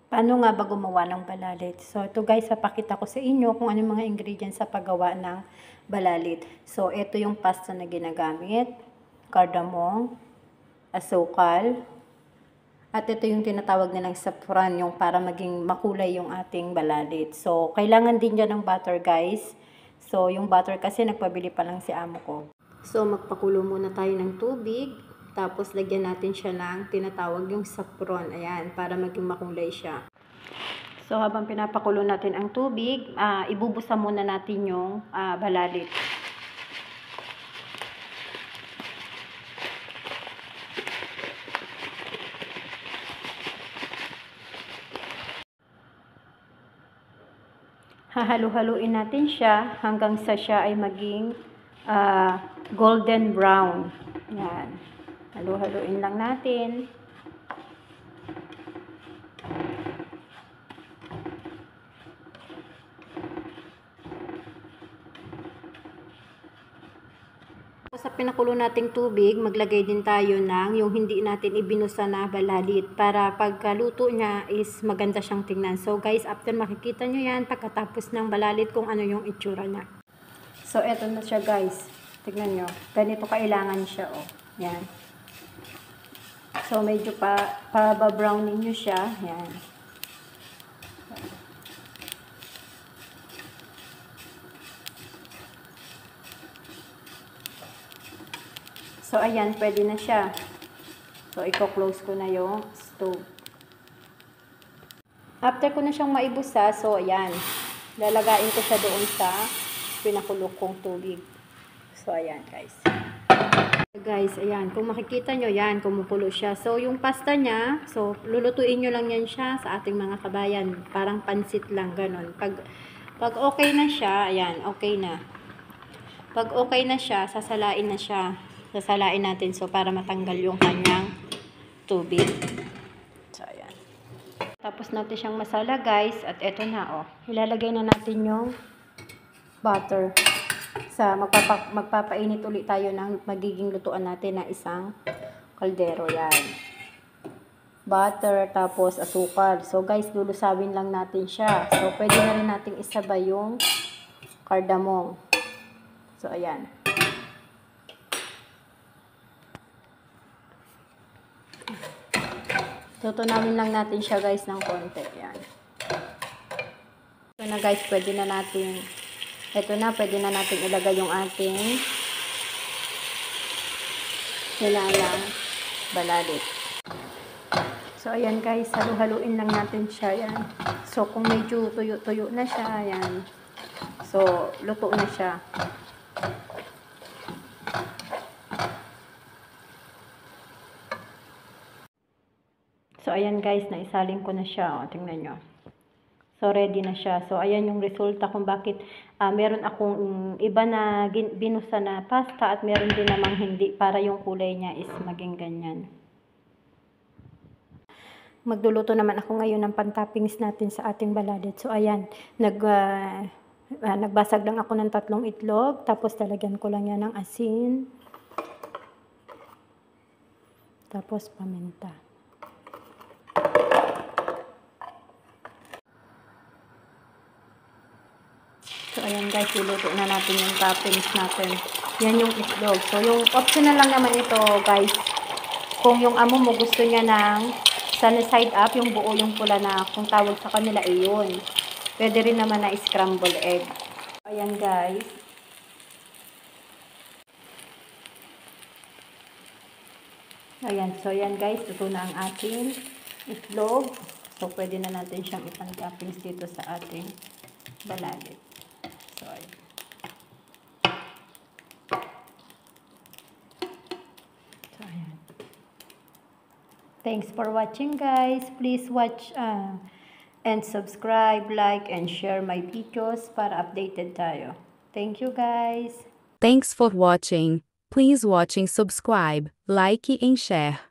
Paano nga ba gumawa ng balalit? So, ito guys, papakita ko sa inyo kung ano mga ingredients sa paggawa ng balalit. So, ito yung pasta na ginagamit, cardamom, asukal, at ito yung tinatawag nilang saffron, yung para maging makulay yung ating balalit. So, kailangan din dyan ng butter guys. So, yung butter kasi nagpabili pa lang si amo ko. So, magpakulo muna tayo ng tubig. Tapos, lagyan natin siya ng tinatawag yung saffron. Ayan, para maging makulay siya. So, habang pinapakulo natin ang tubig, ibubusa muna natin yung balalit. Hahalu-haluin natin siya hanggang sa siya ay maging golden brown. Yan. Halu-haluin lang natin. Sa pinakulo nating tubig, maglagay din tayo ng yung hindi natin ibinusa na balalit para pagkaluto niya is maganda siyang tingnan. So guys, after makikita nyo yan, pagkatapos ng balalit kung ano yung itsura niya. So eto na siya guys. Tignan nyo. Ganito kailangan siya. Oh. Yan. So medyo pa-brownin nyo siya. Yan. So, ayan, pwede na siya. So, i-close ko na yung stove. After ko na siyang maibusa, so, ayan, lalagain ko siya doon sa pinakulog kong tubig. So, ayan, guys. Guys, ayan, kung makikita nyo, yan, kumukulo siya. So, yung pasta niya, so, lulutuin nyo lang yan siya sa ating mga kabayan. Parang pansit lang, ganon. Pag okay na siya, ayan, okay na. Pag okay na siya, sasalain na siya. Sasalain natin so para matanggal yung kanyang tubig. So, ayan. Tapos natin siyang masala guys. At eto na oh. Ilalagay na natin yung butter. Magpapainit ulit tayo ng magiging lutuan natin na isang kaldero. Yan. Butter tapos asukal. So guys, lulusawin lang natin siya. So pwede na rin natin isabay yung cardamom. So ayan. Tutunawin lang natin siya guys ng konti. Yan. Ito na guys, pwede na natin ilagay yung ating nilalang balalit. So ayan guys, halu-haluin lang natin siya. Yan. So kung medyo tuyo-tuyo na siya, yan. So luto na siya. So, ayan guys, naisalin ko na siya. O, tingnan nyo. So, ready na siya. So, ayan yung resulta kung bakit meron akong iba na binusa na pasta at meron din namang hindi para yung kulay niya is maging ganyan. Magluluto naman ako ngayon ng pantoppings natin sa ating balalit. So, ayan. Nagbasag lang ako ng 3 itlog. Tapos, talagyan ko lang yan ng asin. Tapos, paminta. So, ayan guys, iluto na natin yung toppings natin. Yan yung itlog. So, yung optional lang naman ito guys. Kung yung amo mo gusto niya ng sunny side up, yung buo yung pula na kung tawag sa kanila ay yun. Pwede rin naman na scramble egg. Ayan guys. Ayan. So, ayan guys. Luto na ang ating itlog. So, pwede na natin siyang ipang-toppings dito sa ating balalit. So, ayan. So, ayan. Thanks for watching guys. Please watch and subscribe, like, and share my videos para updated tayo. Thank you guys. Thanks for watching. Please watching subscribe, like and share.